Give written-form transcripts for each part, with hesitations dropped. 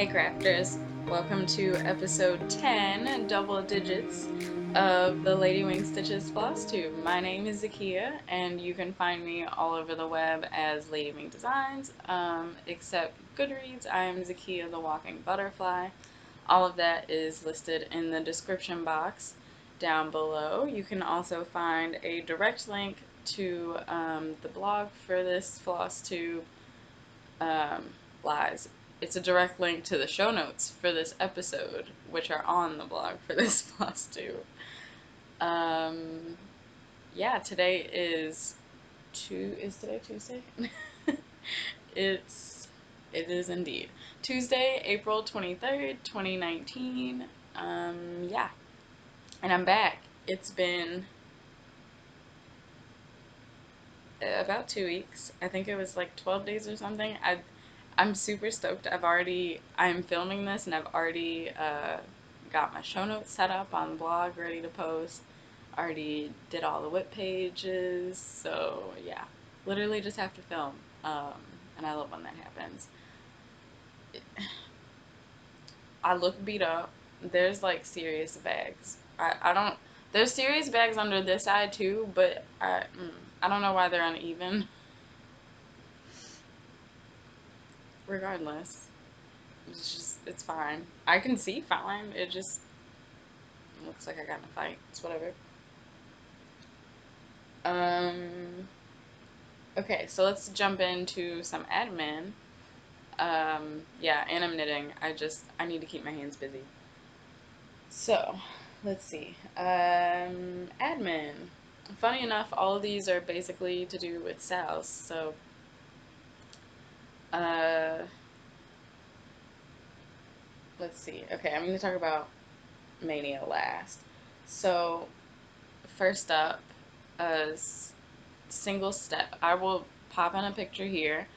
Hey crafters, welcome to episode 10, double digits, of the Ladywing Stitches Flosstube. My name is Zakiya, and you can find me all over the web as Ladywing Designs, except Goodreads. I am Zakiya the Walking Butterfly. All of that is listed in the description box down below. You can also find a direct link to the blog for this Flosstube. Lies. It's a direct link to the show notes for this episode, which are on the blog for this plus too. Yeah, today is is today Tuesday? it's it is indeed Tuesday, April 23rd, 2019. Yeah, and I'm back. It's been about 2 weeks. I think it was like 12 days or something. I'm super stoked. I'm filming this and I've already got my show notes set up on the blog, ready to post. Already did all the whip pages, so yeah, literally just have to film. And I love when that happens. I look beat up. There's like serious bags. I don't. There's serious bags under this side too, but I don't know why they're uneven. Regardless, it's fine. I can see fine. It just looks like I got in a fight. It's whatever. Um, okay, so let's jump into some admin. Yeah, and I'm knitting. I need to keep my hands busy. So, let's see. Admin. Funny enough, all of these are basically to do with Sal's. So, uh, let's see. Okay, I'm going to talk about Mania last. So, first up, single step. I will pop in a picture here.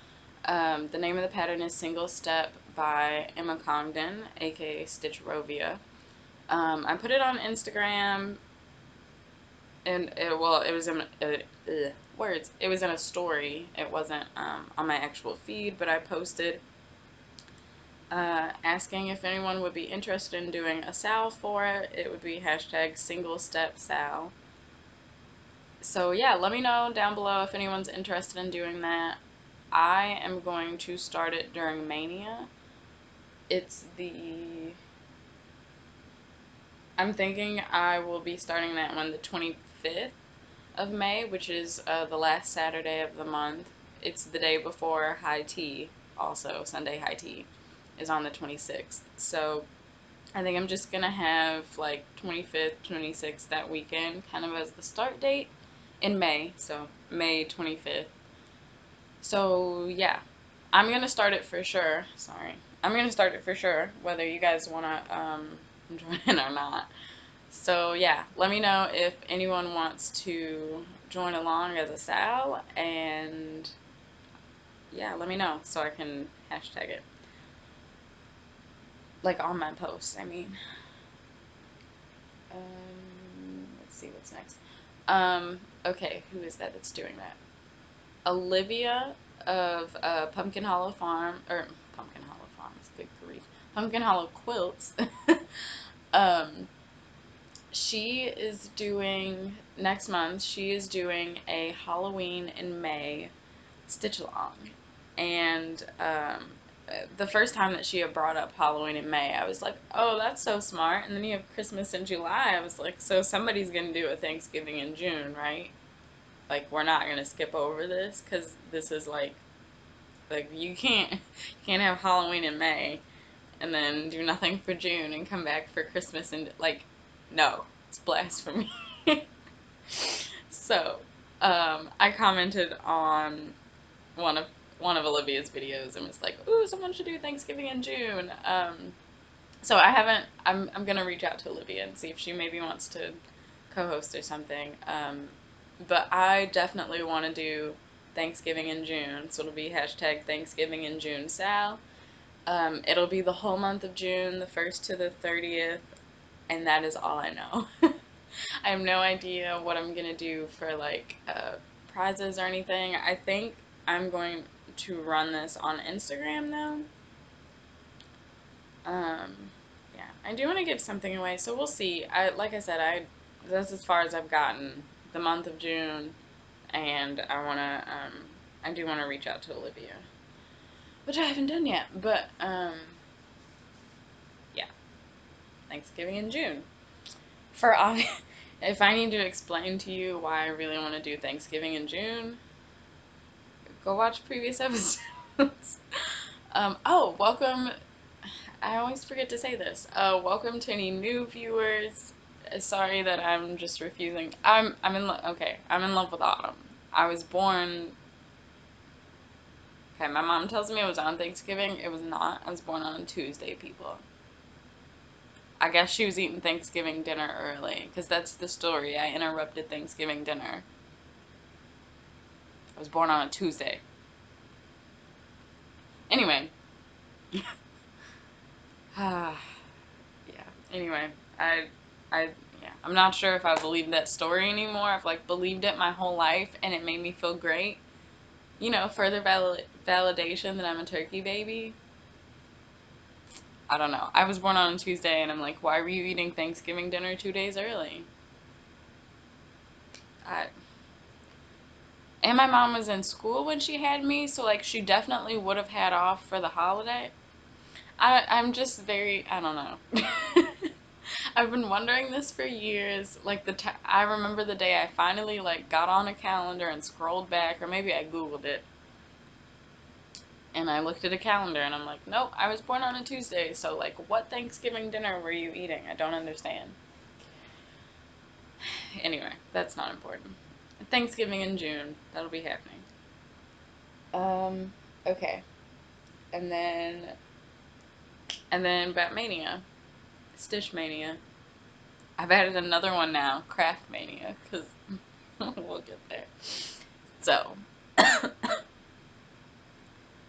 The name of the pattern is Single Step by Emma Congdon, aka Stitchrovia. I put it on Instagram, and it was in words. It was in a story. It wasn't on my actual feed, but I posted asking if anyone would be interested in doing a sal for it. It would be hashtag Single Step Sal. So yeah, let me know down below if anyone's interested in doing that. I am going to start it during Mania. I'm thinking I will be starting that one the 25th of May, which is the last Saturday of the month. It's the day before high tea, also. Sunday high tea is on the 26th. So I think I'm just going to have like 25th, 26th that weekend kind of as the start date in May. So May 25th. So yeah, I'm gonna start it for sure. Sorry, I'm gonna start it for sure, whether you guys wanna join in or not. So yeah, let me know if anyone wants to join along as a Sal, and yeah, let me know so I can hashtag it, like on my posts. I mean, let's see what's next. Okay, who is that that's doing that? Olivia of Pumpkin Hollow Farm, or Pumpkin Hollow Farms, good grief, Pumpkin Hollow Quilts. um, she is doing, next month, she is doing a Halloween in May stitch along. And the first time that she had brought up Halloween in May, I was like, oh, that's so smart. And then you have Christmas in July. I was like, so somebody's going to do a Thanksgiving in June, right? Like, we're not going to skip over this because this is like you can't have Halloween in May and then do nothing for June and come back for Christmas and like, no, it's blasphemy. So, I commented on one of one of Olivia's videos and was like, "Ooh, someone should do Thanksgiving in June." So I haven't. I'm gonna reach out to Olivia and see if she maybe wants to co-host or something. But I definitely want to do Thanksgiving in June, so it'll be hashtag Thanksgiving in June Sal. It'll be the whole month of June, the 1st to the 30th, and that is all I know. I have no idea what I'm gonna do for like prizes or anything. I think I'm going to run this on Instagram now. Um, yeah, I do want to give something away, so we'll see. Like I said, that's as far as I've gotten the month of June, and I do want to reach out to Olivia, which I haven't done yet. But yeah, Thanksgiving in June. For if I need to explain to you why I really want to do Thanksgiving in June, go watch previous episodes. Oh, welcome. I always forget to say this. Welcome to any new viewers. Sorry that I'm just refusing. I'm in okay. I'm in love with autumn. I was born. Okay, my mom tells me it was on Thanksgiving. It was not. I was born on Tuesday, people. I guess she was eating Thanksgiving dinner early, because that's the story. I interrupted Thanksgiving dinner. I was born on a Tuesday. Anyway. Yeah. Anyway, I, yeah. I'm not sure if I believe that story anymore. I've like believed it my whole life, and it made me feel great. You know, further validation that I'm a turkey baby. I don't know. I was born on a Tuesday, and I'm like, why were you eating Thanksgiving dinner 2 days early? I, and my mom was in school when she had me, so like she definitely would have had off for the holiday. I'm just very, I don't know. I've been wondering this for years. Like I remember the day I finally like got on a calendar and scrolled back, or maybe I Googled it, and I looked at a calendar and I'm like, nope, I was born on a Tuesday, so like what Thanksgiving dinner were you eating? I don't understand. Anyway, that's not important. Thanksgiving in June, that'll be happening. Okay. And then Batmania, Stitch Mania. I've added another one now, Craft Mania, because we'll get there. So, I'm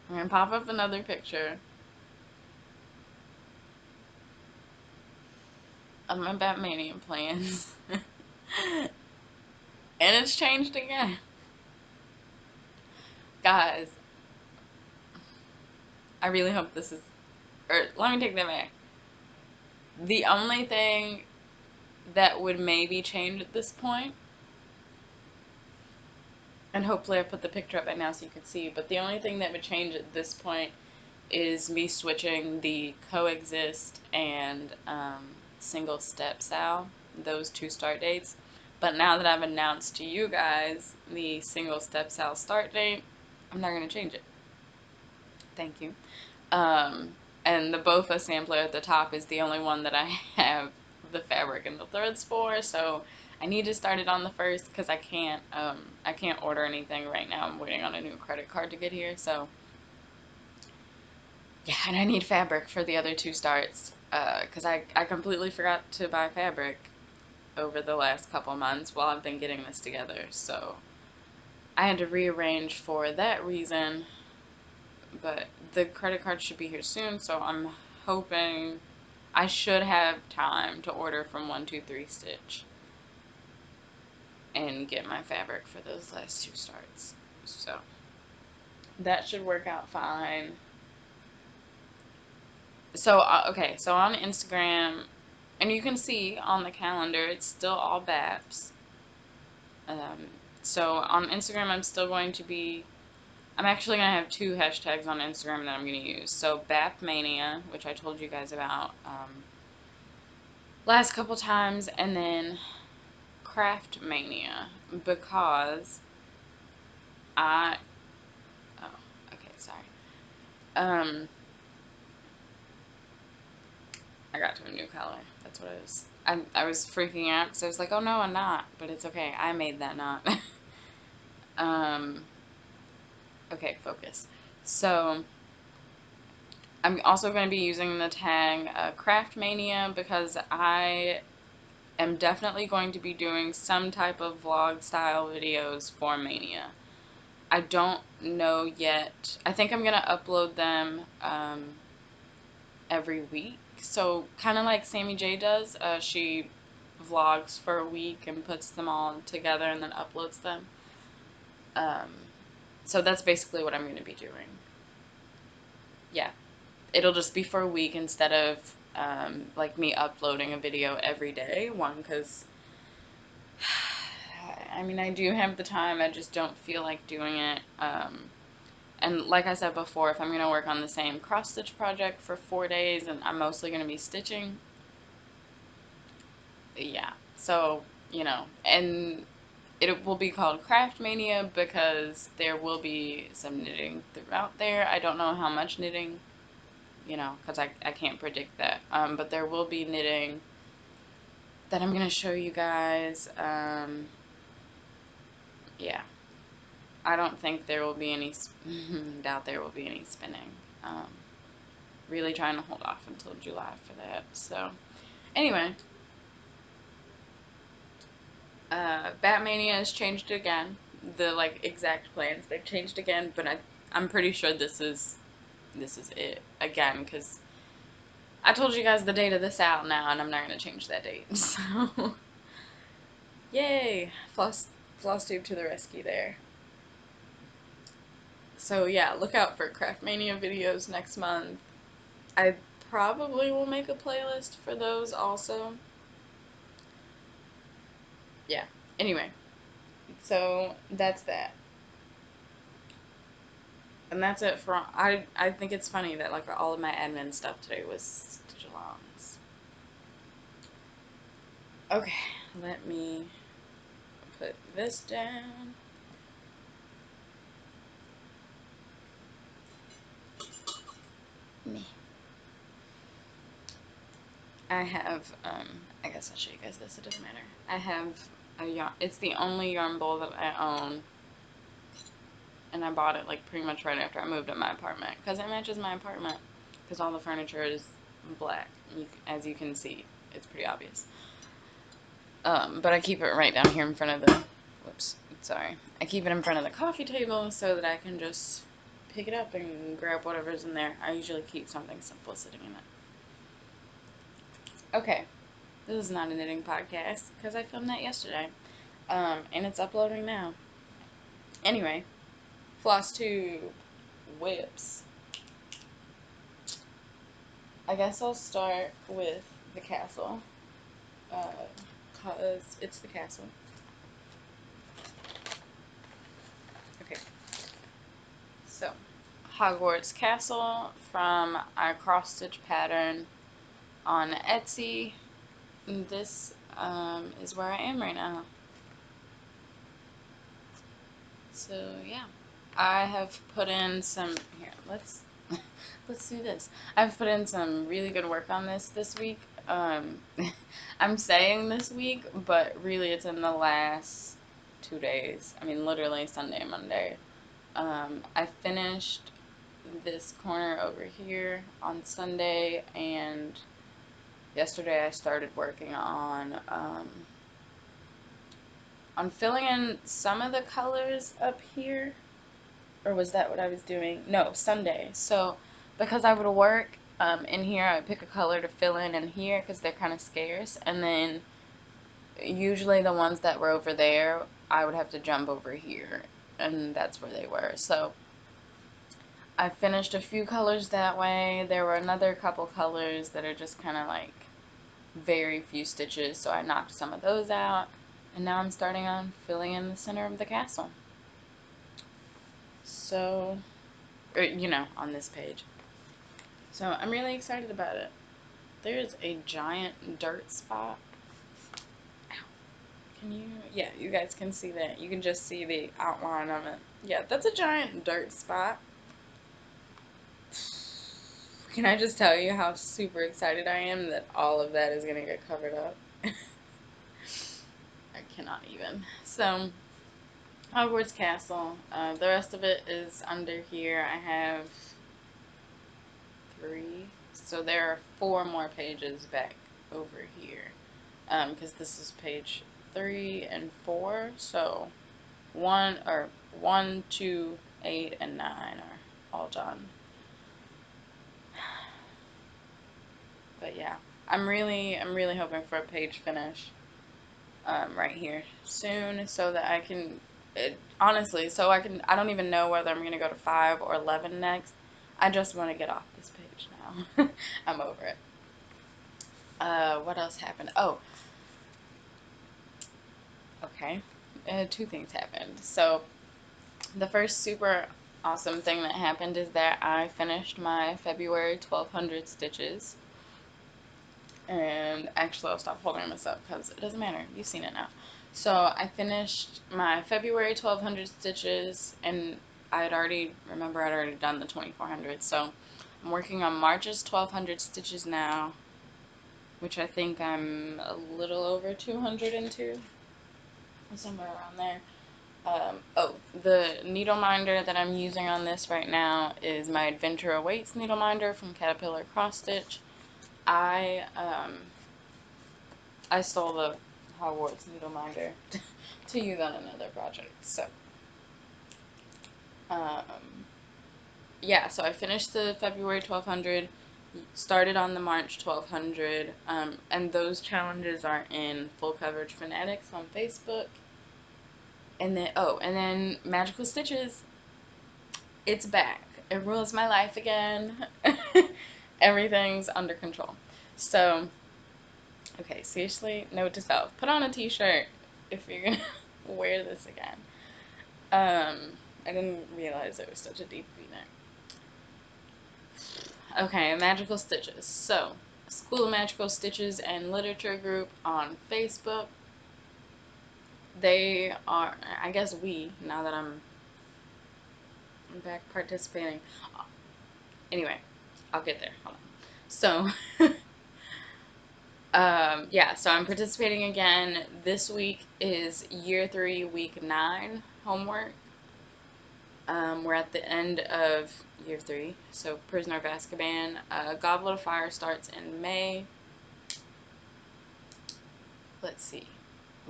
gonna pop up another picture of my Batmania plans. And it's changed again. Guys, I really hope this is. Or, let me take that back. The only thing that would maybe change at this point, and hopefully I put the picture up right now so you can see, but the only thing that would change at this point is me switching the coexist and single step Sal, those two start dates. But now that I've announced to you guys the single step Sal start date, I'm not going to change it. Thank you. Um, and the BOFA sampler at the top is the only one that I have the fabric and the threads for, so I need to start it on the first because I can't order anything right now. I'm waiting on a new credit card to get here, so yeah, and I need fabric for the other two starts because I completely forgot to buy fabric over the last couple months while I've been getting this together, so I had to rearrange for that reason, but the credit card should be here soon, so I'm hoping I should have time to order from 123 Stitch and get my fabric for those last two starts. So that should work out fine. So, okay, so on Instagram, and you can see on the calendar, it's still all BAPs. So on Instagram, I'm actually going to have two hashtags on Instagram that I'm going to use. So BAPmania, which I told you guys about last couple times, and then Craft Mania, because I, oh, okay, sorry. I got to a new color. That's what it is. I was freaking out because I was like, oh no, a knot, but it's okay. I made that knot. um, okay, focus. So I'm also going to be using the tag Craft Mania because I am definitely going to be doing some type of vlog style videos for Mania. I don't know yet. I think I'm going to upload them every week. So kind of like Sammy J does. She vlogs for a week and puts them all together and then uploads them. Um, so that's basically what I'm going to be doing. Yeah. it'll just be for a week instead of like me uploading a video every day. One, because I mean, I do have the time, I just don't feel like doing it. And like I said before, if I'm going to work on the same cross-stitch project for 4 days and I'm mostly going to be stitching, yeah. So, you know, and it will be called Craft Mania because there will be some knitting throughout there. I don't know how much knitting, you know, because I can't predict that. But there will be knitting that I'm going to show you guys. Yeah. I don't think there will be any, doubt there will be any spinning. Really trying to hold off until July for that. So, anyway. Batmania has changed again. The, like, exact plans, they've changed again, but I'm pretty sure this is it again, because I told you guys the date of this out now, and I'm not going to change that date. So, yay! Flosstube to the rescue there. So, yeah, look out for Craft Mania videos next month. I probably will make a playlist for those also. Yeah. Anyway, so that's that. And that's it for, I think it's funny that, like, all of my admin stuff today was stitch-alongs. Okay, let me put this down. Me. I have, I guess I'll show you guys this, it doesn't matter. I have a yarn, it's the only yarn bowl that I own, and I bought it, like, pretty much right after I moved in my apartment, because it matches my apartment, because all the furniture is black, as you can see, it's pretty obvious. But I keep it right down here in front of the, whoops, sorry, I keep it in front of the coffee table so that I can just pick it up and grab whatever's in there. I usually keep something simple sitting in it. Okay, this is not a knitting podcast, because I filmed that yesterday, and it's uploading now. Anyway, Flosstube whips. I guess I'll start with the castle, because it's the castle. Okay, so Hogwarts Castle from our cross stitch pattern on Etsy. This is where I am right now. So yeah, I have put in some, here, let's do this. I've put in some really good work on this week. I'm saying this week, but really it's in the last 2 days. I mean, literally Sunday and Monday. I finished this corner over here on Sunday, and yesterday I started working on filling in some of the colors up here. Or was that what I was doing? No, Sunday. So, because I would work in here, I would pick a color to fill in here because they're kind of scarce. And then usually the ones that were over there, I would have to jump over here. And that's where they were. So, I finished a few colors that way. There were another couple colors that are just kind of like very few stitches. So, I knocked some of those out. And now I'm starting on filling in the center of the castle. So, you know, on this page. So I'm really excited about it. There's a giant dirt spot. Ow. Can you, yeah, you guys can see that. You can just see the outline of it. Yeah, that's a giant dirt spot. Can I just tell you how super excited I am that all of that is going to get covered up? I cannot even. So, Hogwarts Castle. The rest of it is under here. I have 3. So there are 4 more pages back over here. Because this is page 3 and 4. So 1, 2, 8, and 9 are all done. But yeah, I'm really hoping for a page finish right here soon, so that I can, honestly, I don't even know whether I'm gonna go to 5 or 11 next. I just want to get off this page now. now. I'm over it. What else happened? Oh, okay. Two things happened. So the first super awesome thing that happened is that I finished my February 1200 stitches. And actually, I'll stop holding this up because it doesn't matter. You've seen it now. So I finished my February 1200 stitches, and I'd already done the 2400. So I'm working on March's 1200 stitches now, which I think I'm a little over 200 into, somewhere around there. Oh, the needle minder that I'm using on this right now is my Adventure Awaits needle minder from Caterpillar Cross Stitch. I stole the Hogwarts needle minder to use on another project. So, um, yeah, so I finished the February 1200, started on the March 1200, and those challenges are in Full Coverage Fanatics on Facebook. And then Magical Stitches, it's back. It rules my life again. Everything's under control. So, okay, seriously, note to self: put on a t-shirt if you're gonna wear this again. I didn't realize it was such a deep V-neck. Okay, Magical Stitches. So, School of Magical Stitches and Literature group on Facebook. They are, I guess now that I'm back participating. Anyway, I'll get there. Hold on. So, yeah, so I'm participating again. This week is Year 3, Week 9 homework. We're at the end of Year 3, so Prisoner of Azkaban. Goblet of Fire starts in May. Let's see.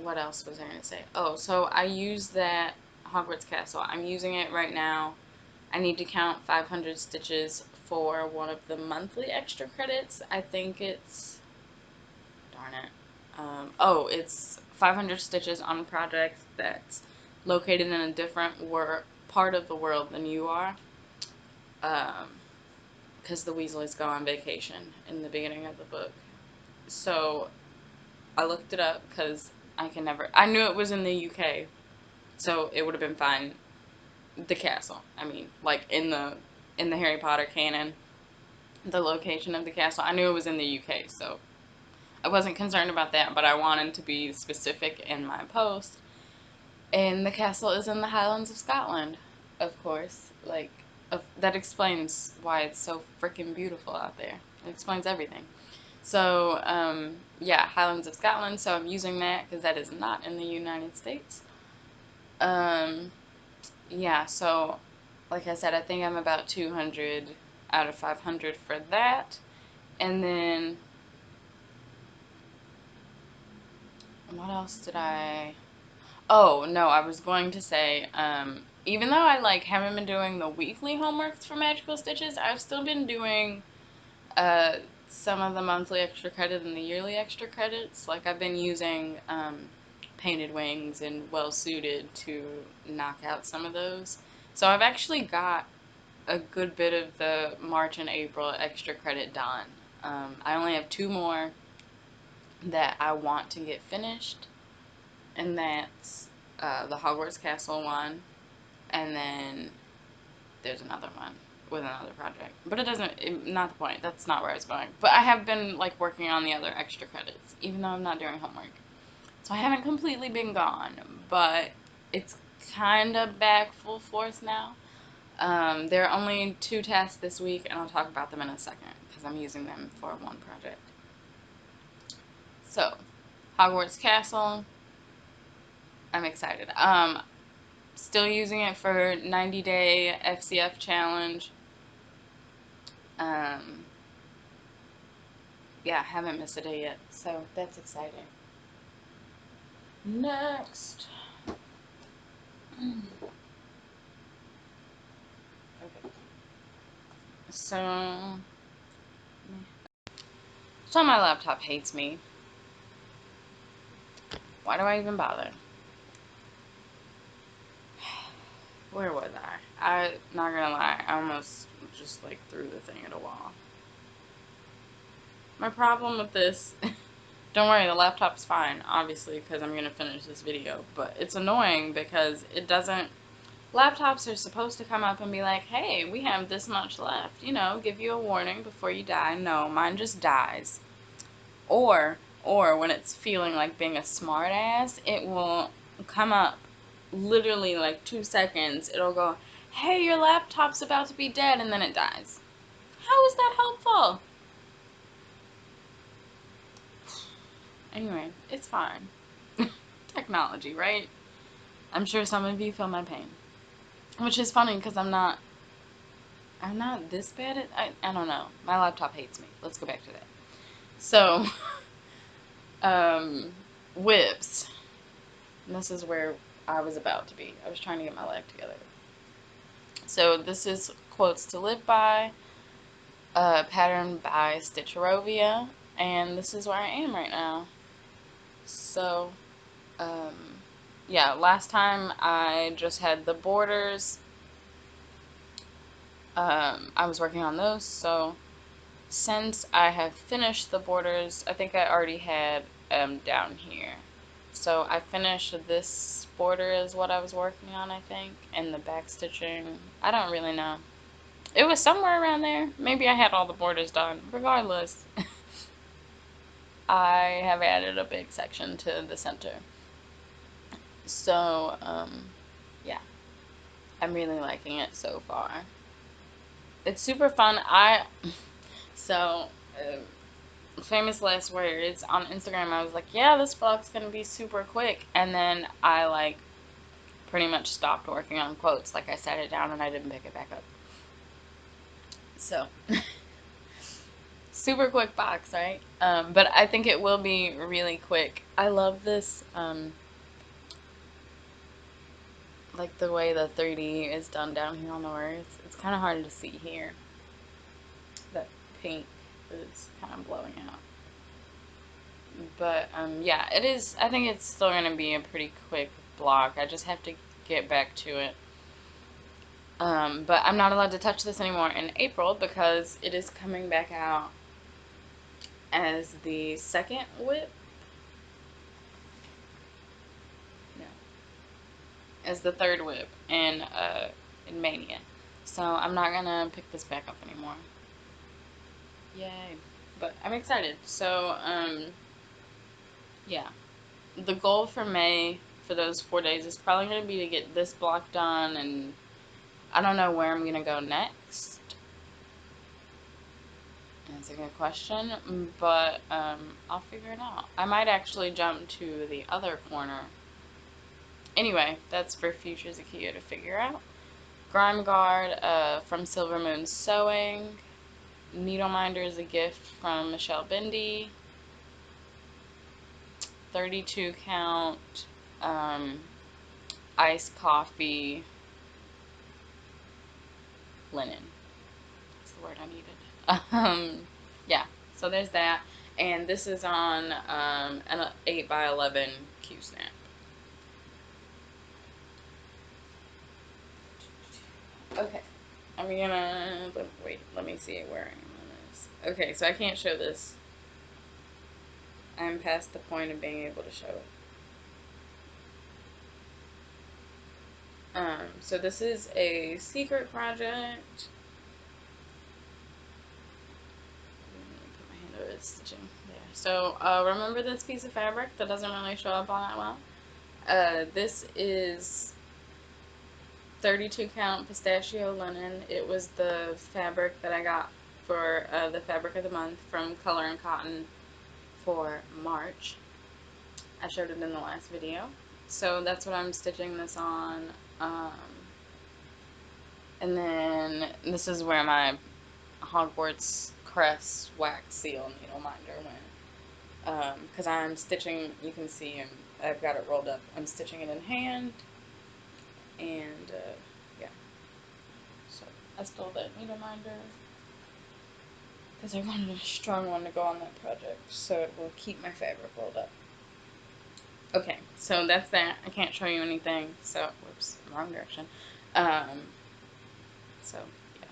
What else was I going to say? Oh, so I used that Hogwarts Castle. I'm using it right now. I need to count 500 stitches for one of the monthly extra credits. I think it's... Darn it. It's 500 stitches on a project that's located in a different part of the world than you are. Because the Weasleys go on vacation in the beginning of the book. So I looked it up because I knew it was in the UK, so it would have been fine. The castle. I mean, like in the Harry Potter canon, the location of the castle. I knew it was in the UK, so I wasn't concerned about that, but I wanted to be specific in my post. And the castle is in the Highlands of Scotland, of course. That explains why it's so freaking beautiful out there. It explains everything. So, yeah, Highlands of Scotland. So I'm using that because that is not in the United States. Yeah, so, like I said, I think I'm about 200 out of 500 for that. And then, what else did I... Oh, no, I was going to say, even though I, haven't been doing the weekly homeworks for Magical Stitches, I've still been doing, some of the monthly extra credit and the yearly extra credits. Like, I've been using, Painted Wings and Well Suited to knock out some of those. So I've actually got a good bit of the March and April extra credit done. I only have 2 more that I want to get finished, and that's the Hogwarts Castle one, and then there's another one with another project. But not the point. That's not where I was going. But I have been, working on the other extra credits, even though I'm not doing homework. So I haven't completely been gone, but it's kind of back full force now. There are only 2 tasks this week, and I'll talk about them in a second, because I'm using them for one project. So, Hogwarts Castle, I'm excited. Still using it for 90-day FCF challenge. Yeah, haven't missed a day yet, so that's exciting. Next. Okay. So my laptop hates me. Why do I even bother? Where was I? Not gonna lie, I almost just threw the thing at a wall. My problem with this, don't worry, the laptop's fine, obviously, because I'm going to finish this video, but it's annoying because it doesn't, laptops are supposed to come up and be like, hey, we have this much left, you know, give you a warning before you die. No, mine just dies. Or when it's feeling like being a smart ass, it will come up literally like 2 seconds. It'll go, hey, your laptop's about to be dead, and then it dies. How is that helpful? Anyway, it's fine. Technology, right? I'm sure some of you feel my pain. Which is funny because I'm not this bad at, I don't know. My laptop hates me. Let's go back to that. So, whips. And this is where I was about to be. I was trying to get my life together. So this is Quotes to Live By, patterned by Stitcherovia, and this is where I am right now. So, yeah, last time I just had the borders. I was working on those, so since I have finished the borders, I think I already had down here. So I finished this border is what I was working on, I think, and the back stitching. I don't really know. It was somewhere around there. Maybe I had all the borders done. Regardless, I have added a big section to the center. So, yeah, I'm really liking it so far. It's super fun. Famous last words on Instagram, I was like, yeah, this vlog's gonna be super quick, and then I like pretty much stopped working on quotes. Like I set it down and I didn't pick it back up. So super quick box, right? But I think it will be really quick. I love this like the way the 3D is done down here on the words. It's kind of hard to see here. That pink is kind of blowing out. But, yeah, it is, I think it's still going to be a pretty quick block. I just have to get back to it. But I'm not allowed to touch this anymore in April because it is coming back out as the second whip. No. As the third whip in Mania. So I'm not going to pick this back up anymore. Yay. But I'm excited. So, yeah. The goal for May for those 4 days is probably going to be to get this block done, and I don't know where I'm going to go next. That's a good question, but I'll figure it out. I might actually jump to the other corner. Anyway, that's for future Zakiya to figure out. Grime Guard from Silver Moon Sewing. Needle Minder is a gift from Michelle Bindi. 32 count iced coffee linen. That's the word I needed. Yeah, so there's that. And this is on an 8x11 Q-snap. Okay, I'm gonna, wait, let me see where I am on this. Okay, so I can't show this. I'm past the point of being able to show it. So this is a secret project. Put my hand over the stitching there. So remember this piece of fabric that doesn't really show up all that well? This is 32 count pistachio linen. It was the fabric that I got for the fabric of the month from Color and Cotton for March. I showed it in the last video. So that's what I'm stitching this on. And then this is where my Hogwarts crest wax seal needle minder went. Because I'm stitching, you can see, and I've got it rolled up. I'm stitching it in hand. And, yeah. So I stole that needle minder because I wanted a strong one to go on that project so it will keep my fabric rolled up. Okay, so that's that. I can't show you anything, so, whoops, wrong direction. So, yeah.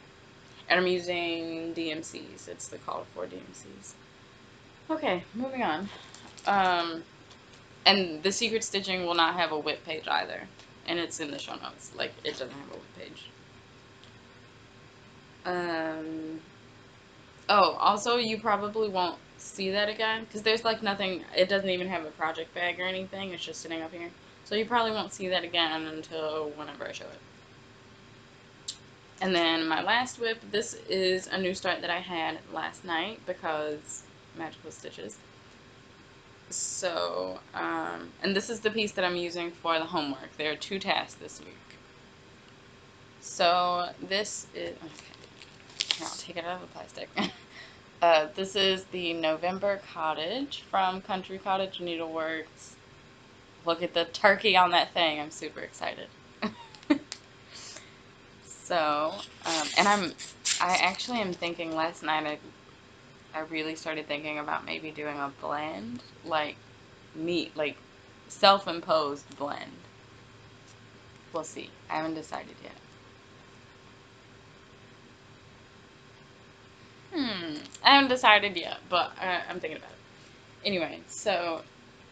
And I'm using DMCs. It's the Call for DMCs. Okay, moving on. Um, and the secret stitching will not have a whip page either, and it's in the show notes. Like, it doesn't have a whip page. Um, oh, also, you probably won't see that again because there's like nothing. It doesn't even have a project bag or anything. It's just sitting up here, so you probably won't see that again until whenever I show it. And then my last whip. This is a new start that I had last night because magical stitches. So, and this is the piece that I'm using for the homework. There are 2 tasks this week. So this is, okay, I'll take it out of the plastic. This is the November Cottage from Country Cottage Needleworks. Look at the turkey on that thing. I'm super excited. So, and I actually am thinking last night I really started thinking about maybe doing a blend, like like self-imposed blend. We'll see. I haven't decided yet. I haven't decided yet, but I'm thinking about it. Anyway, so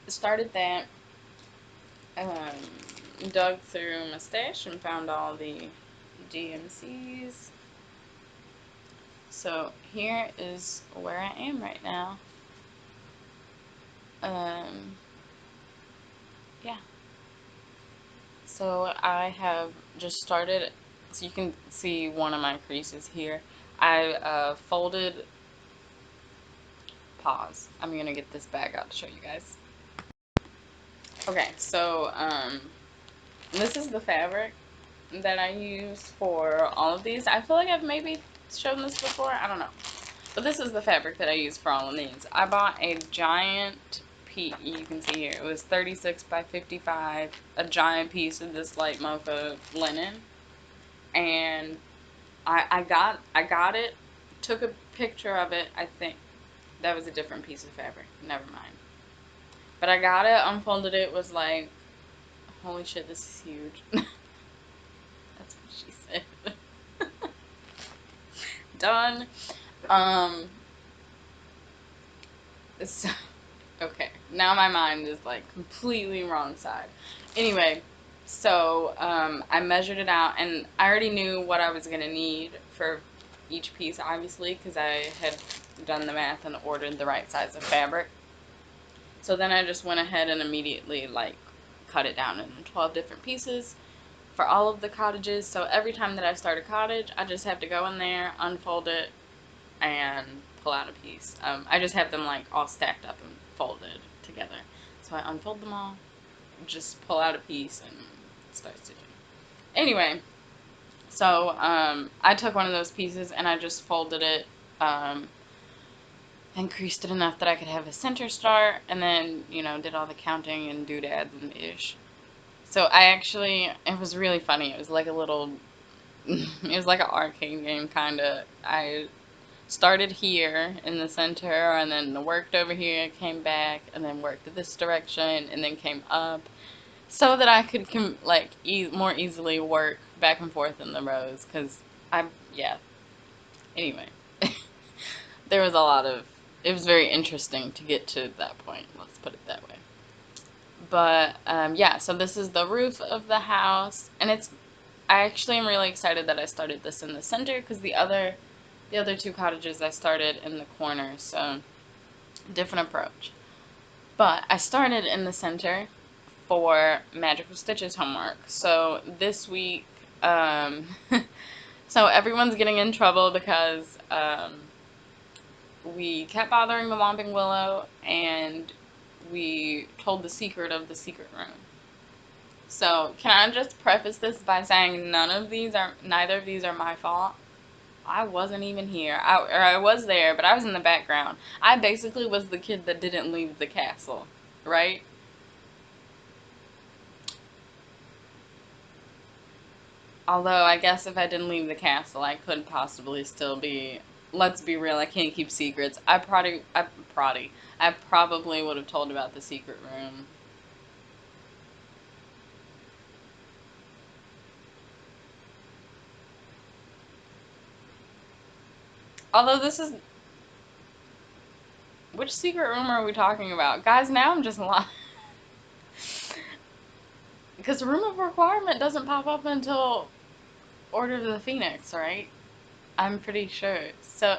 started that. Dug through my stash and found all the DMCs. So here is where I am right now. Um, yeah. So I have just started. So you can see one of my creases here. I folded. Pause. I'm gonna get this bag out to show you guys. Okay, so this is the fabric that I use for all of these. I feel like I've maybe shown this before. I don't know. But this is the fabric that I use for all of these. I bought a giant piece. You can see here. It was 36 by 55. A giant piece of this light mocha linen. And I got it. Took a picture of it. I think that was a different piece of fabric. Never mind. But I got it, unfolded it, was like, holy shit, this is huge. That's what she said. Done. Um, so, okay. Now my mind is like completely wrong side. Anyway, so I measured it out and I already knew what I was going to need for each piece, obviously, because I had done the math and ordered the right size of fabric. So then I just went ahead and immediately like cut it down into 12 different pieces for all of the cottages. So every time that I start a cottage, I just have to go in there, unfold it, and pull out a piece. I just have them like all stacked up and folded together. So I unfold them all, just pull out a piece, and start stitching. Anyway, so I took one of those pieces and I just folded it um, and creased it enough that I could have a center start, and then, you know, did all the counting and doodads and ish. So I actually, it was really funny. It was like a little, it was like an arcade game kind of. I started here in the center, and then worked over here, came back, and then worked this direction, and then came up, so that I could like more easily work back and forth in the rows. Cause yeah. Anyway, there was a lot of. It was very interesting to get to that point. Let's put it that way. But yeah, so this is the roof of the house, and it's. I actually am really excited that I started this in the center because the other 2 cottages I started in the corner, so different approach. But I started in the center for Magical Stitches homework. So this week, so everyone's getting in trouble because we kept bothering the Whomping Willow and we told the secret of the secret room. So can I just preface this by saying neither of these are my fault. I wasn't even here. I was there, but I was in the background. I basically was the kid that didn't leave the castle, right? Although I guess if I didn't leave the castle, I could possibly still be. Let's be real. I can't keep secrets. I probably would have told about the secret room. Although this is, Which secret room are we talking about? Guys, now I'm just lying. Because Room of Requirement doesn't pop up until Order of the Phoenix, right? I'm pretty sure. So,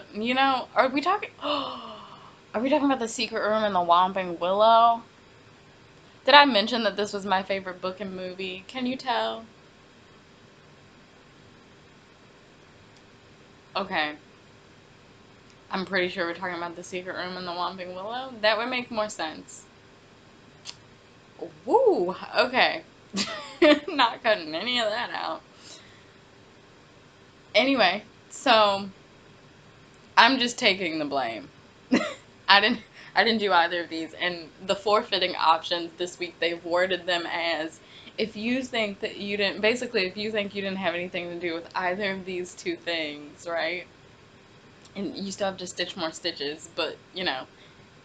are we talking... Are we talking about the secret room in the Whomping Willow? Did I mention that this was my favorite book and movie? Can you tell? Okay. I'm pretty sure we're talking about the secret room in the Whomping Willow. That would make more sense. Woo! Okay. Not cutting any of that out. Anyway, so I'm just taking the blame. I didn't I didn't do either of these, and the forfeiting options this week, they've worded them as if you think that you didn't, basically if you think you didn't have anything to do with either of these two things, right? And you still have to stitch more stitches, but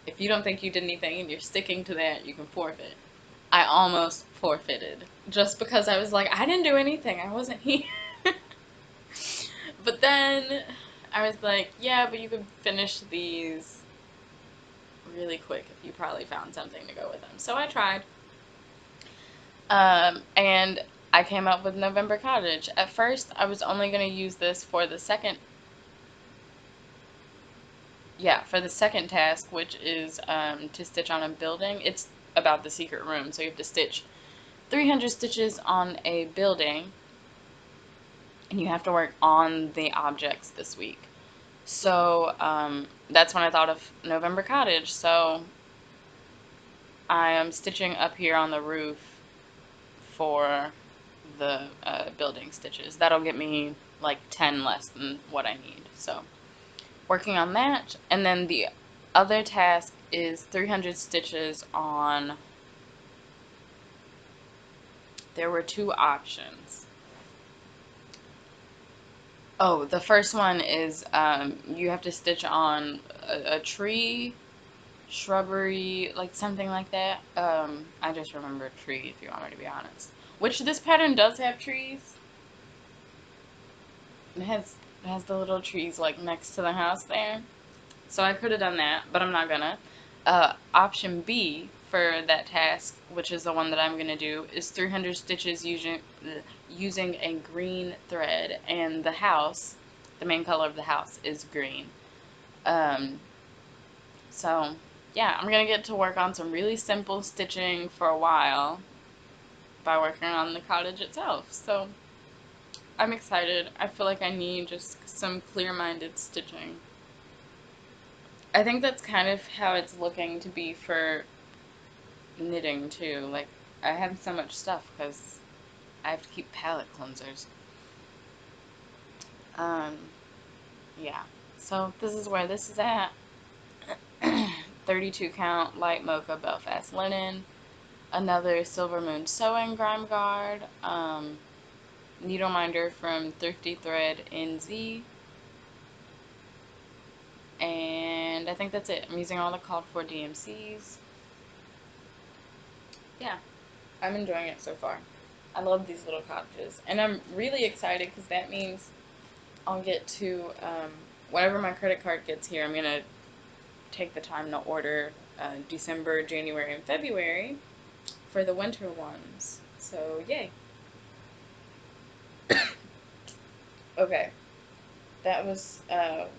if you don't think you did anything and you're sticking to that, you can forfeit. I almost forfeited just because I was like, I didn't do anything. I wasn't here. But then I was like, yeah, but you could finish these really quick if you probably found something to go with them. So I tried. And I came up with November Cottage. At first, I was only going to use this for the second task, which is to stitch on a building. It's about the secret room, so you have to stitch 300 stitches on a building, and you have to work on the objects this week. So that's when I thought of November Cottage. So I am stitching up here on the roof for the building stitches. That'll get me like 10 less than what I need. So working on that, and then the other task is 300 stitches on, there were two options. Oh, the first one is you have to stitch on a tree, shrubbery, like something like that. I just remember tree, if you want me to be honest. Which this pattern does have trees. It has the little trees like next to the house there. So I could have done that, but I'm not gonna. Option B for that task, which is the one that I'm gonna do, is 300 stitches using a green thread, and the house, the main color of the house is green. So yeah, I'm gonna get to work on some really simple stitching for a while by working on the cottage itself. So I'm excited. I feel like I need just some clear-minded stitching. I think that's kind of how it's looking to be for knitting too. Like, I have so much stuff because I have to keep palette cleansers. Yeah. So this is where this is at. 32 count light mocha Belfast linen. Another Silver Moon sewing grime guard. Needle minder from Thrifty Thread NZ. And I think that's it. I'm using all the called for DMCs. Yeah, I'm enjoying it so far. I love these little cottages. And I'm really excited because that means I'll get to, whatever my credit card gets here, I'm going to take the time to order December, January, and February for the winter ones. So, yay. Okay. That was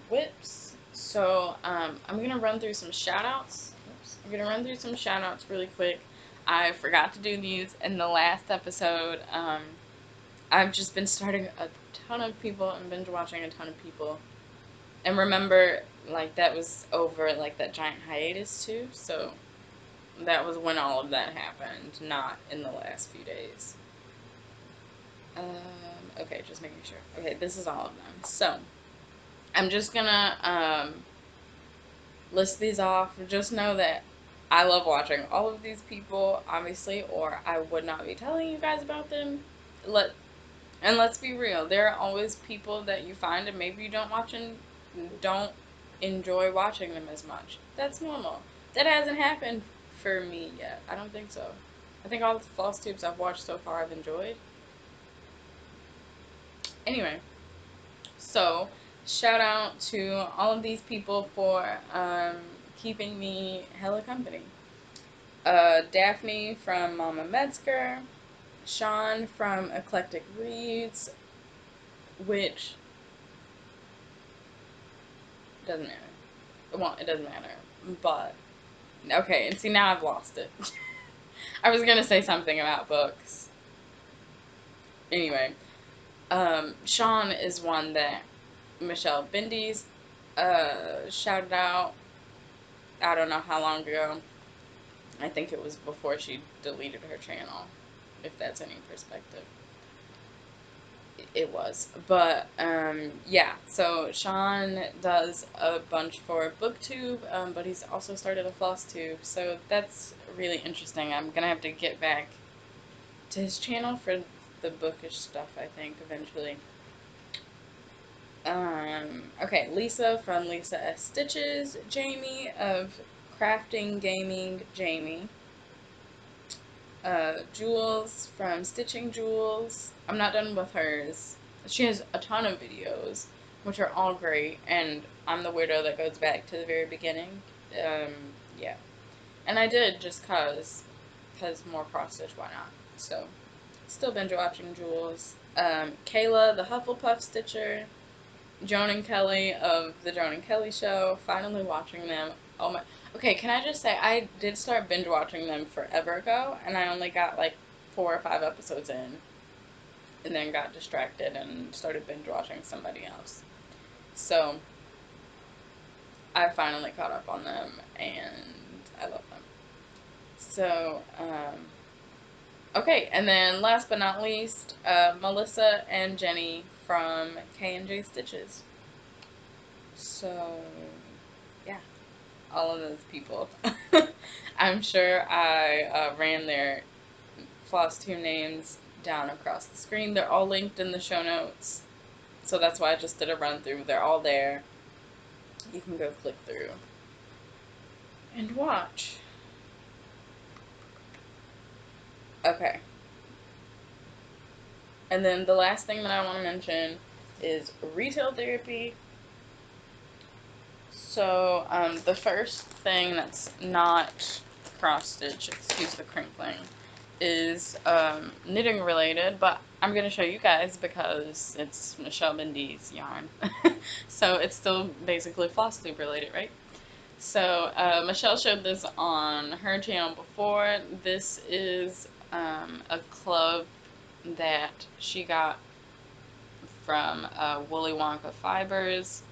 whips. So I'm gonna run through some shout outs. I'm gonna run through some shout outs really quick. I forgot to do these in the last episode. I've just been starting a ton of people and binge watching a ton of people. And remember, like, that was over like that giant hiatus too. So that was when all of that happened, not in the last few days. Okay, just making sure. Okay, this is all of them. So I'm just gonna list these off. Just know that I love watching all of these people, obviously, or I would not be telling you guys about them. Let's be real. There are always people that you find and maybe you don't enjoy watching them as much. That's normal. That hasn't happened for me yet. I don't think so. I think all the Flosstubes I've watched so far I've enjoyed. Anyway, so shout out to all of these people for keeping me hella company. Daphne from Mama Metzger, Sean from Eclectic Reads, which doesn't matter. Well, it doesn't matter, but okay. And see, now I've lost it. I was gonna say something about books. Anyway, Sean is one that Michelle Bindy's shouted out. I don't know how long ago. I think it was before she deleted her channel, if that's any perspective. It was. But, yeah, so Sean does a bunch for BookTube, but he's also started a Flosstube, so that's really interesting. I'm gonna have to get back to his channel for the bookish stuff, I think, eventually. Okay, Lisa from Lisa S. Stitches, Jamie of Crafting Gaming Jamie, Jules from Stitching Jules. I'm not done with hers. She has a ton of videos, which are all great, and I'm the weirdo that goes back to the very beginning. Yeah. And I did just cause more cross stitch, why not? So, still binge watching Jules. Kayla, the Hufflepuff Stitcher. Joan and Kelly of the Joan and Kelly Show. Finally watching them. Oh my. Okay, can I just say, I did start binge watching them forever ago, and I only got like 4 or 5 episodes in, and then got distracted and started binge watching somebody else. So, I finally caught up on them, and I love them. So, okay, and then last but not least, Melissa and Jenny from K&J Stitches. So, yeah, all of those people. I'm sure I ran their Flosstube names down across the screen. They're all linked in the show notes, so that's why I just did a run through. They're all there. You can go click through and watch. Okay. And then the last thing that I want to mention is retail therapy. So, the first thing that's not cross stitch, excuse the crinkling, is knitting related, but I'm going to show you guys because it's Michelle Bindy's yarn. So it's still basically Flosstube related, right? So Michelle showed this on her channel before. This is a club that she got from Woolly Wonka Fibers.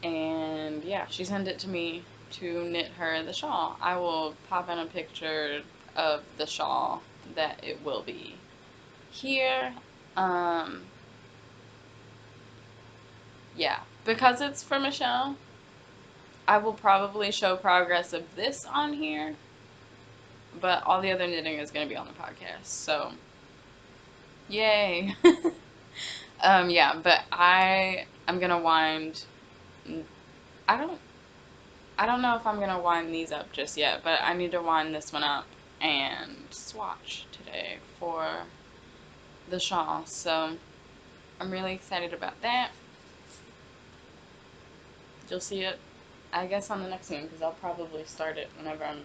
And yeah, she sent it to me to knit her the shawl. I will pop in a picture of the shawl that it will be here. Yeah, because it's for Michelle, I will probably show progress of this on here, but all the other knitting is going to be on the podcast, so yay. Yeah, but I'm going to wind, I don't know if I'm going to wind these up just yet, but I need to wind this one up and swatch today for the shawl, so I'm really excited about that. You'll see it, I guess, on the next one, because I'll probably start it whenever I'm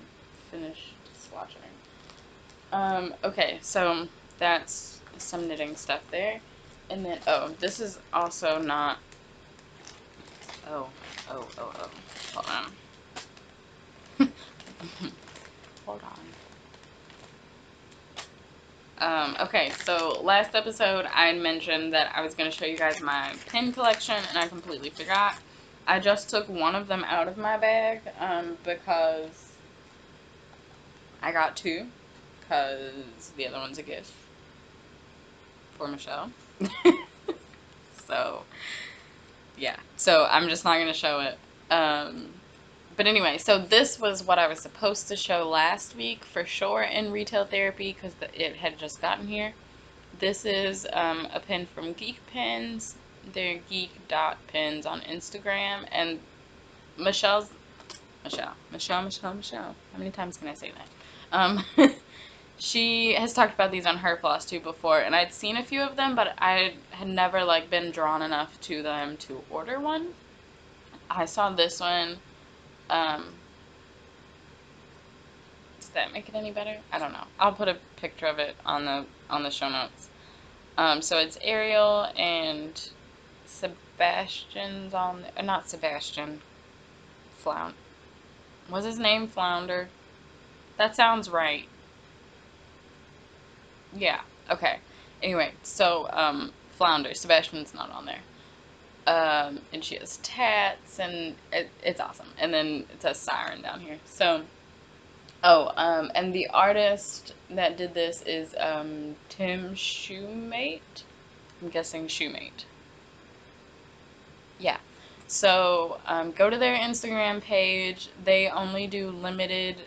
finished swatching. Okay, so that's some knitting stuff there. And then, oh, this is also not, hold on. Hold on. Okay, so last episode I mentioned that I was going to show you guys my pin collection, and I completely forgot. I just took one of them out of my bag, because I got 2, because the other one's a gift for Michelle. So, yeah. So, I'm just not going to show it. But anyway, so this was what I was supposed to show last week for sure in retail therapy, because it had just gotten here. This is a pin from Geek Pins. They're geek.pins on Instagram. And Michelle. How many times can I say that? She has talked about these on her Flosstube before, and I'd seen a few of them, but I had never been drawn enough to them to order one. I saw this one, Um, does that make it any better? I don't know. I'll put a picture of it on the show notes. So it's Ariel and Sebastian's on not Sebastian. Was his name Flounder? That sounds right. Yeah. Okay. Anyway, so Flounder. Sebastian's not on there. And she has tats, and it's awesome. And then it says Siren down here. So, and the artist that did this is Tim Shoemate. I'm guessing Shoemate. Yeah. So go to their Instagram page. They only do limited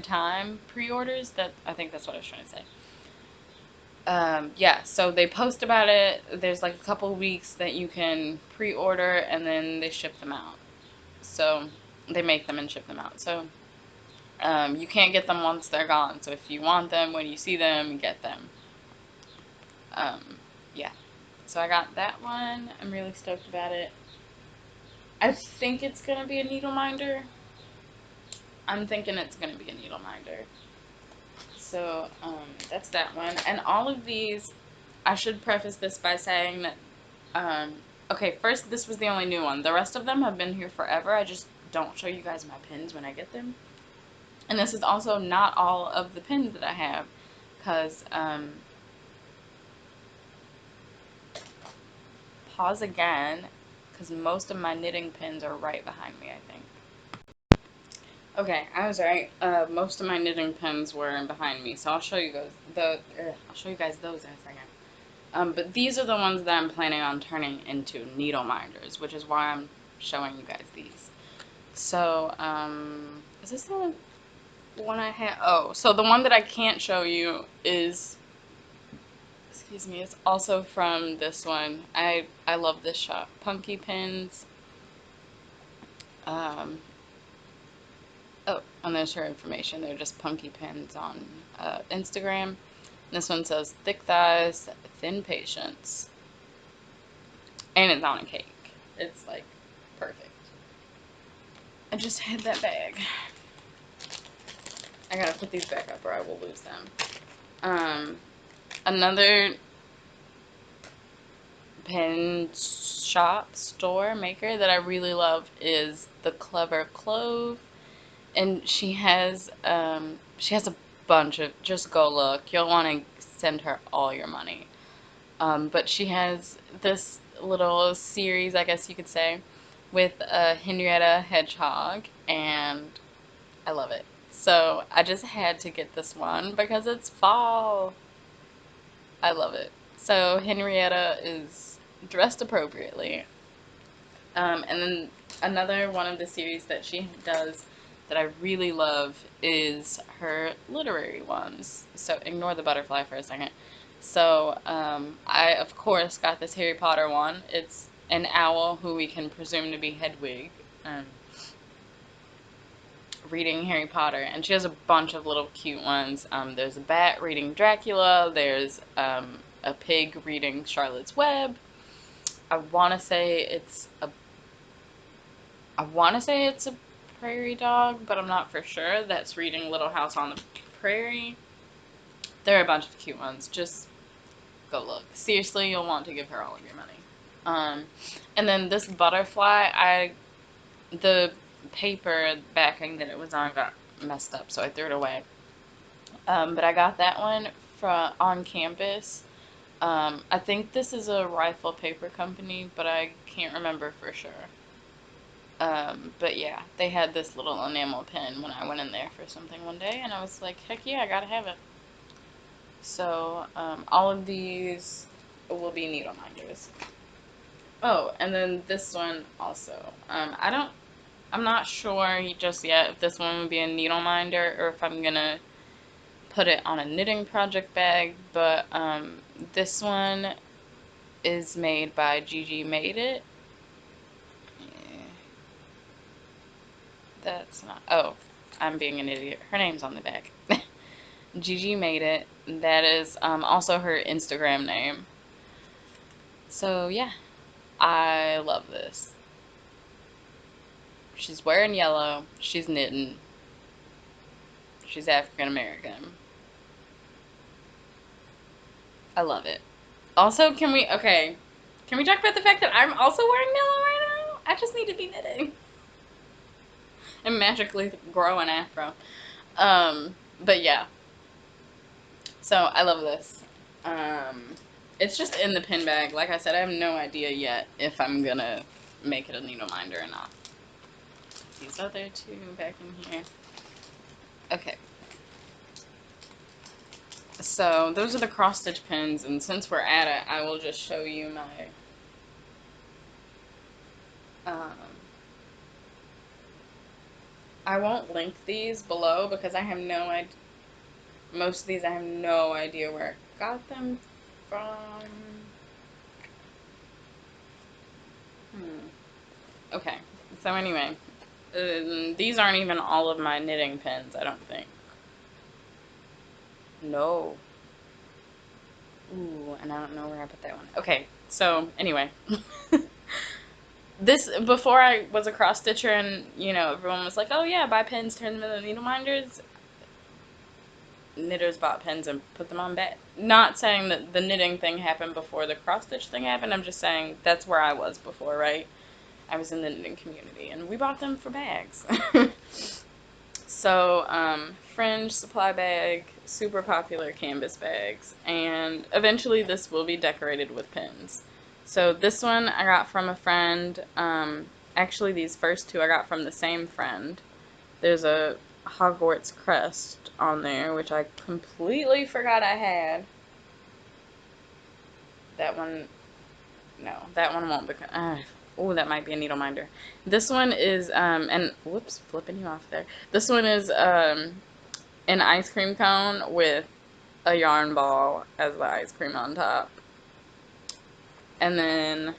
time pre-orders. That I think that's what I was trying to say. Yeah, so they post about it. There's like a couple weeks that you can pre-order, and then they ship them out. So they make them and ship them out. So you can't get them once they're gone. So if you want them, when you see them, get them. Yeah. So I got that one. I'm really stoked about it. I think it's gonna be a needle minder. I'm thinking it's gonna be a needle minder. So that's that one. And all of these, I should preface this by saying that okay, first, this was the only new one. The rest of them have been here forever. I just don't show you guys my pins when I get them. And this is also not all of the pins that I have, because, pause again, because most of my knitting pins are right behind me, I think. Okay, I was right. Most of my knitting pins were behind me, so I'll show you guys I'll show you guys those in a second. But these are the ones that I'm planning on turning into needle minders, which is why I'm showing you guys these. So, is this the one I have? Oh, so the one that I can't show you is, excuse me, it's also from this one. I love this shop. Punky Pins. Um, oh, and there's her information. They're just Punky Pins on Instagram. This one says thick thighs, thin patience. And it's on a cake. It's like perfect. I just had that bag. I gotta put these back up or I will lose them. Another pen shop store maker that I really love is the Clever Clove, and she has a bunch of, just go look. You'll want to send her all your money. But she has this little series, I guess you could say, with a Henrietta Hedgehog, and I love it. So I just had to get this one because it's fall. I love it. So Henrietta is dressed appropriately. And then another one of the series that she does that I really love is her literary ones. So ignore the butterfly for a second. So I, of course, got this Harry Potter one. It's an owl who we can presume to be Hedwig. Reading Harry Potter, and she has a bunch of little cute ones. There's a bat reading Dracula. There's a pig reading Charlotte's Web. I want to say it's a prairie dog, but I'm not for sure. That's reading Little House on the Prairie. There are a bunch of cute ones. Just go look. Seriously, you'll want to give her all of your money. And then this butterfly, the paper backing that it was on got messed up, so I threw it away. But I got that one from on campus. I think this is a rifle paper company, but I can't remember for sure. But yeah, they had this little enamel pin when I went in there for something one day, and I was like, heck yeah, I gotta have it. So, all of these will be needle minders. Oh, and then this one also. I'm not sure just yet if this one would be a needle minder or if I'm gonna put it on a knitting project bag, but this one is made by Gigi Made It. Yeah, that's not, oh, I'm being an idiot. Her name's on the back. Gigi Made It. That is also her Instagram name. So yeah, I love this. She's wearing yellow. She's knitting. She's African American. I love it. Also, can we talk about the fact that I'm also wearing yellow right now? I just need to be knitting and magically grow an afro. But yeah, so I love this. It's just in the pin bag. Like I said, I have no idea yet if I'm gonna make it a needle minder or not. These other two back in here. Okay. So those are the cross stitch pins, and since we're at it, I will just show you my I won't link these below because I have no idea. Most of these I have no idea where I got them from. Okay, so anyway, these aren't even all of my knitting pins, I don't think. No. Ooh, and I don't know where I put that one. Okay, so anyway. This, before I was a cross stitcher and, you know, everyone was like, oh yeah, buy pins, turn them into needle minders. Knitters bought pins and put them on back. Not saying that the knitting thing happened before the cross stitch thing happened. I'm just saying that's where I was before, right? I was in the knitting community and we bought them for bags. So, fringe, supply bag, super popular canvas bags, and eventually this will be decorated with pins. So this one I got from a friend. Actually, these first two I got from the same friend. There's a Hogwarts crest on there, which I completely forgot I had. That one, no, that one won't become, oh, that might be a needle minder. This one is, and whoops, flipping you off there. This one is, an ice cream cone with a yarn ball as the ice cream on top. And then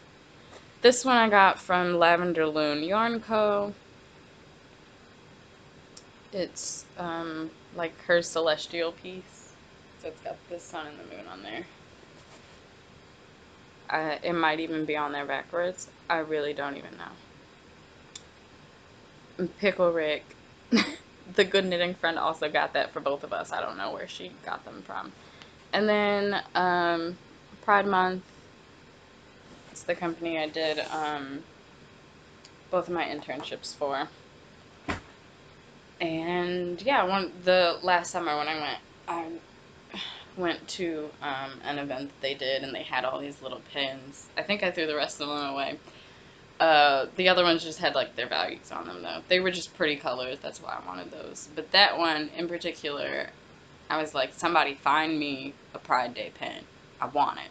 this one I got from Lavender Loon Yarn Co. It's like her celestial piece. So it's got the sun and the moon on there. It might even be on there backwards. I really don't even know. Pickle Rick. The Good Knitting Friend also got that for both of us. I don't know where she got them from. And then Pride Month. It's the company I did both of my internships for. And yeah, the last summer when I went to an event that they did, and they had all these little pins. I think I threw the rest of them away. The other ones just had like their values on them though. They were just pretty colors, that's why I wanted those. But that one in particular, I was like, somebody find me a Pride Day pin. I want it.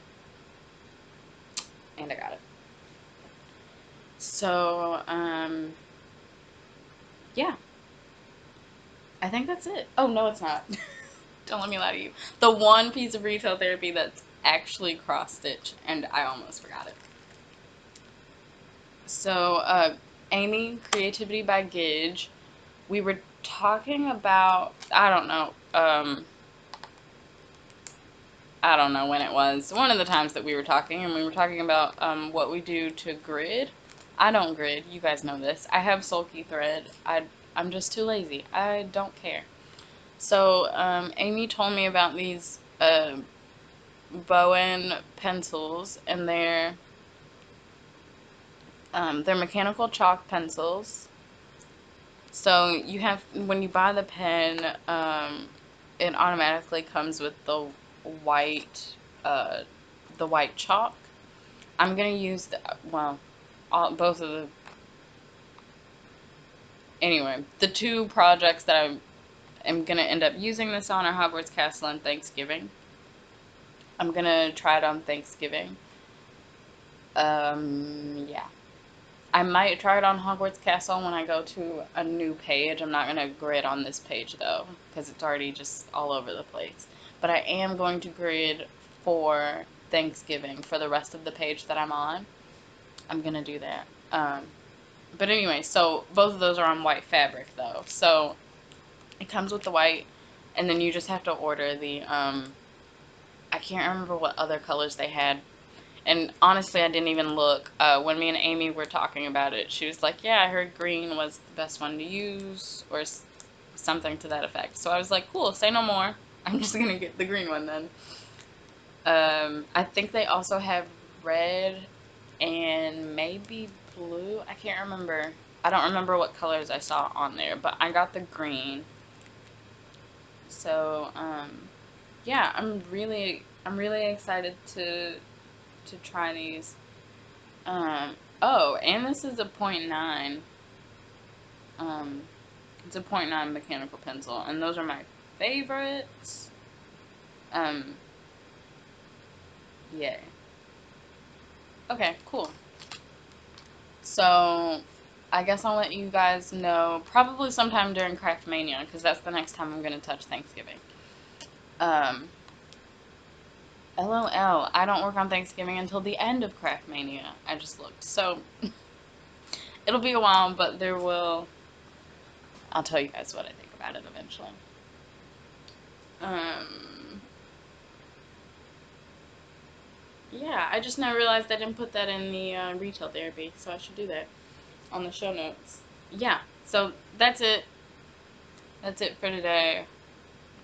And I got it. So, yeah. I think that's it. Oh, no, it's not. Don't let me lie to you. The one piece of retail therapy that's actually cross-stitch, and I almost forgot it. So, Amy, Creativity by Gidge, we were talking about, I don't know when it was, one of the times that we were talking, and we were talking about what we do to grid. I don't grid, you guys know this. I have sulky thread. I'm just too lazy. I don't care. So, Amy told me about these Bowen pencils, and they're mechanical chalk pencils. So you have, when you buy the pen, it automatically comes with the white chalk. I'm gonna use both of the. Anyway, the two projects that I am gonna end up using this on are Hogwarts Castle and Thanksgiving. I'm gonna try it on Thanksgiving. Yeah. I might try it on Hogwarts Castle when I go to a new page. I'm not going to grid on this page, though, because it's already just all over the place. But I am going to grid for Thanksgiving for the rest of the page that I'm on. I'm going to do that. But anyway, so both of those are on white fabric, though. So it comes with the white, and then you just have to order the, I can't remember what other colors they had. And honestly, I didn't even look. When me and Amy were talking about it, she was like, yeah, I heard green was the best one to use, or something to that effect. So I was like, cool, say no more. I'm just going to get the green one then. I think they also have red and maybe blue. I can't remember. I don't remember what colors I saw on there, but I got the green. So, yeah, I'm really excited to try these. Oh, and this is a .9. Um, it's a .9 mechanical pencil, and those are my favorites. Um, yeah. Okay, cool. So, I guess I'll let you guys know probably sometime during Craft Mania, because that's the next time I'm going to touch Thanksgiving. LOL, I don't work on Thanksgiving until the end of Craft Mania. I just looked. So, it'll be a while, but I'll tell you guys what I think about it eventually. Yeah, I just now realized I didn't put that in the retail therapy, so I should do that on the show notes. Yeah, so that's it. That's it for today.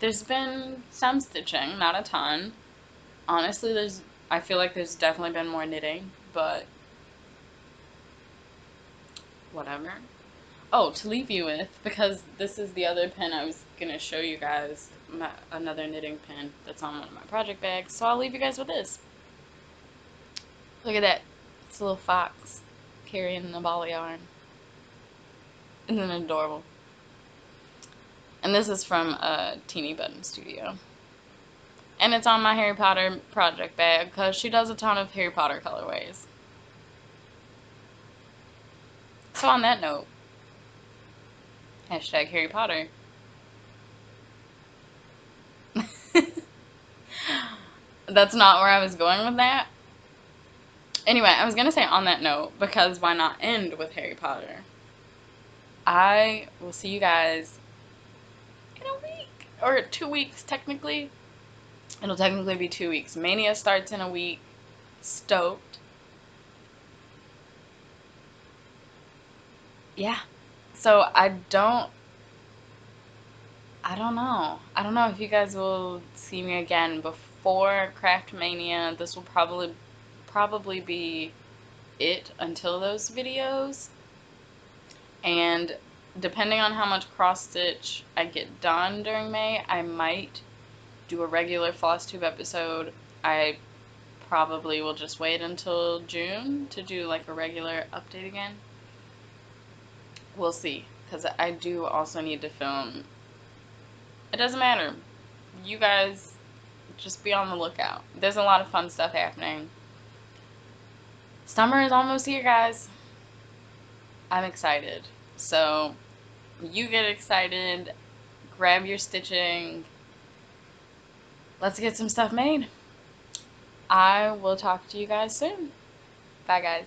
There's been some stitching, not a ton. Honestly, I feel like there's definitely been more knitting, but whatever. Oh, to leave you with, because this is the other pen I was going to show you guys, another knitting pen that's on one of my project bags, so I'll leave you guys with this. Look at that. It's a little fox carrying a ball of yarn. Isn't it adorable? And this is from Teeny Button Studio. And it's on my Harry Potter project bag because she does a ton of Harry Potter colorways. So on that note, hashtag Harry Potter. That's not where I was going with that. Anyway, I was going to say on that note, because why not end with Harry Potter? I will see you guys in a week. Or 2 weeks, technically. It'll technically be 2 weeks. Mania starts in a week. Stoked. Yeah. So I don't know. I don't know if you guys will see me again before Craft Mania. This will probably be it until those videos. And depending on how much cross stitch I get done during May, I might do a regular Flosstube episode. I probably will just wait until June to do like a regular update again. We'll see, because I do also need to film. It doesn't matter. You guys just be on the lookout. There's a lot of fun stuff happening. Summer is almost here, guys. I'm excited. So, you get excited. Grab your stitching. Let's get some stuff made. I will talk to you guys soon. Bye, guys.